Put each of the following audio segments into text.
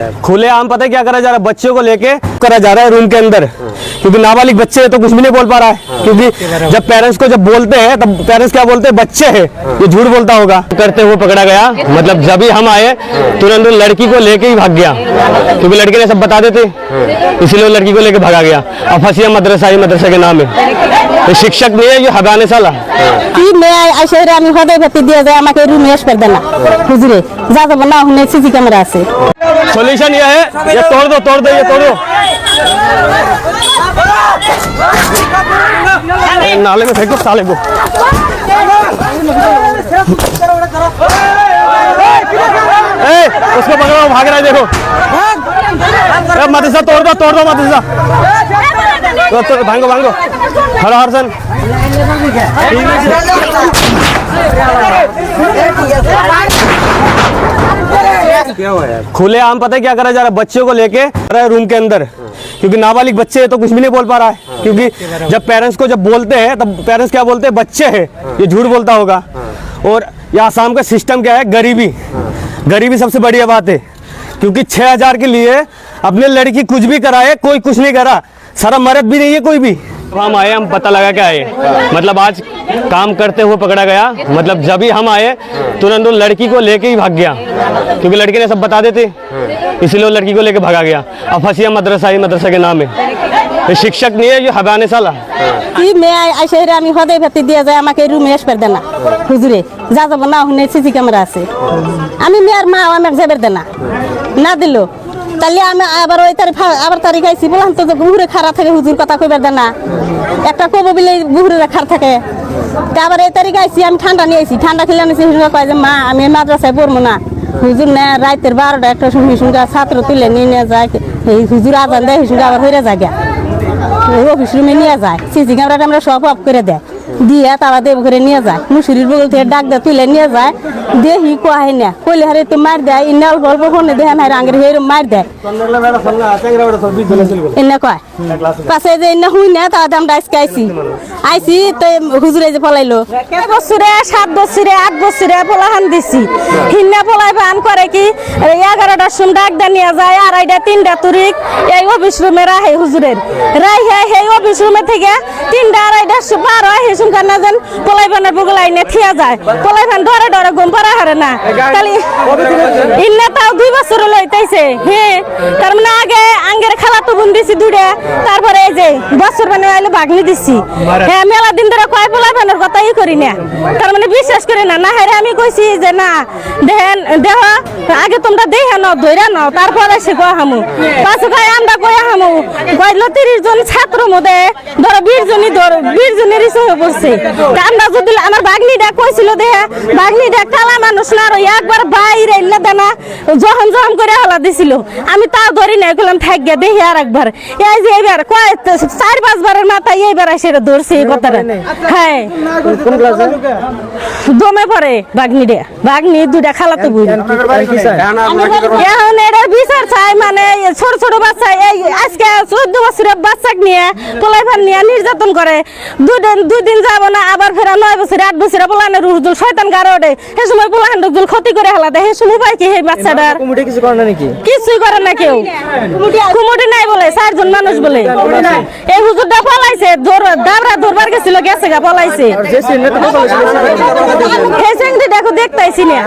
खुले आम पता है क्या करा जा रहा है, बच्चों को लेके करा जा रहा है रूम के अंदर, क्योंकि नाबालिग बच्चे हैं तो कुछ भी नहीं बोल पा रहा है। क्योंकि जब पेरेंट्स को जब बोलते हैं तब पेरेंट्स क्या बोलते हैं, बच्चे हैं, ये झूठ बोलता होगा। करते हुए पकड़ा गया, मतलब जब ही हम आए तुरंत लड़की को लेके ही भाग गया, क्योंकि लड़के ने सब बता देते, इसीलिए लड़की को लेके भागा गया। अब फसिया मदरसा, ही मदरसा के नाम है, तो शिक्षक नहीं है, ये हगाने साला कैमरा से। सॉल्यूशन यह है, ये तोड़ दो, ये तोड़ दो, नाले में फेंको साले को। उसको पकड़ो, भाग रहा है, देखो मदरसा तोड़ दो मदरसा, भांगो हर हरसन। खुले आम पता है क्या करा जा रहा है, बच्चों को लेके रूम के अंदर, क्योंकि नाबालिग बच्चे हैं तो कुछ भी नहीं बोल पा रहा है। क्योंकि जब पेरेंट्स को जब बोलते हैं तब पेरेंट्स क्या बोलते हैं, बच्चे हैं, ये झूठ बोलता होगा। और ये आसाम का सिस्टम क्या है, गरीबी सबसे बढ़िया बात है। क्योंकि 6000 के लिए अपने लड़की कुछ भी कराए, कोई कुछ नहीं करा, सारा मर्द भी नहीं है कोई भी। हम आए, हम पता लगा के आए, मतलब आज काम करते हुए पकड़ा गया, मतलब जब ही हम आए तुरंत लड़की को लेके ही भाग गया, क्योंकि लड़के ने सब बता देते, इसीलिए लड़की को लेके भागा गया। अब फसिया मदरसा, ही मदरसा के नाम है, तो शिक्षक नहीं है, ये हगाने साला। कैमरा से ना दिलो তাহলে আমি আবার ওই তারিখ আইছি, বললাম তো বুহুরে খারাপ থাকে, হুজুর কথা কইবার দেন না, একটা কব বিলে বুহুরে খারাপ থাকে। আবার এই তারিখ আইছি, আমি ঠান্ডা নিয়ে আইছি, ঠান্ডা খেলে আনিছি, কয় যে মা আমি মাদ্রাসায় পড়বো না। হুজুর না রাতের 12টা একটা সময় শুনকা ছাত্র তুলে নিয়ে যায়, এই হুজুর আজান দেয়, শুনকা আবার হইরা যায়, অফিস রুমে নিয়ে যায়, সিসি ক্যামেরাটা আমরা সব অফ করে দেয়, দিয়ে তারা দেব করে নিয়ে যায়, মুসুরির বগল থেকে ডাক দেয়, তুলে নিয়ে যায়, দেহি কোয়াই না কইলে হারে তো মার দেয়, ইন্না অল্প অল্প ফোনে দেয় না আঙ্গের হেরম মার দেয়, এনে কয় পাশে যে ইন্না হুই না, তাহলে আমরা আজকে আইছি তো হুজুরে যে পলাইলো, 7 বছরে 8 বছরে পোলাহান দিছি, হিন্না পোলাই ভান করে কি 11টার সময় ডাক দেয় নিয়ে যায়, 2:30 3টা তুরিক এই অফিস রুমে রাহে হুজুরের রাইহে, এই অফিস রুমে থেকে 3টা 2:30 পার হয়, হেসুম কান্না যেন পোলাইবানের বগলাই নে থিয়া যায়, পোলাইবান ডরে ঘুম পারা হারে না, তাহলে ইন্না তাও 2 বছর লইতাইছে। হ্যাঁ, তার মানে আগে আঙ্গের খালা তো বোন দিছি দুইটা, তারপরে এই যে বছর মানে আইলে ভাগনি দিছি। হ্যাঁ, মেলা দিন ধরে কয় পোলাইবানের কথাই করি না, তার মানে বিশ্বাস করে না। না হারে আমি কইছি যে না দেখেন দেহ আগে তোমরা দেখে নাও, ধইরা নাও, তারপরে সে কয় হামু পাঁচ কয় আমরা কয় হামু কইলো 30 জন ছাত্র মধ্যে ধরো 20 জনেরই সহে পড়ছে। আমরা যদি আমার ভাগ্নিটা কইছিল দেখে, ভাগ্নিটা কালা মানুষ না, আর একবার বাইরে ইল্লা দেনা যখন করে হলা দিছিল, আমি তাও ধরি না, কইলাম থাক গে দেখি আর একবার। এই যে এবার কয় 4-5 বারের মাথায় এইবার সেটা ধরছে এই কথাটা। হ্যাঁ, কোন ক্লাসে দমে পড়ে ভাগ্নি দুইটা খালাতো বোন। এখন এটা বিচার চাই, মানে ছোট বাচ্চা, এই আজকে 14 বছরের বাচ্চা নিয়ে পোলাইভান নিয়ে নির্যাতন করে, দুই দিন যাব না, আবার ফেরা 9 বছরে 8 বছরে পোলানের রুজুল শয়তান গাড়ে ওঠে, সে সময় পোলাহান রুজুল ক্ষতি করে হেলা দেয়, সে সময় উপায় কি এই বাচ্চাটার? কিছু করে না নাকি? কিছুই করে না কেউ, কুমুটি নাই বলে 4 জন মানুষ বলে। এই হুজুরটা পলাইছে, দাবরা ধরবার গেছিল, গেছে গা পলাইছে। দেখো দেখতাইছি না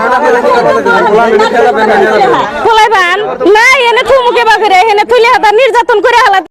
পোলাইবান না, এনে থুমুকে বাঘরে এনে তুলে হাতা নির্যাতন করে হালা।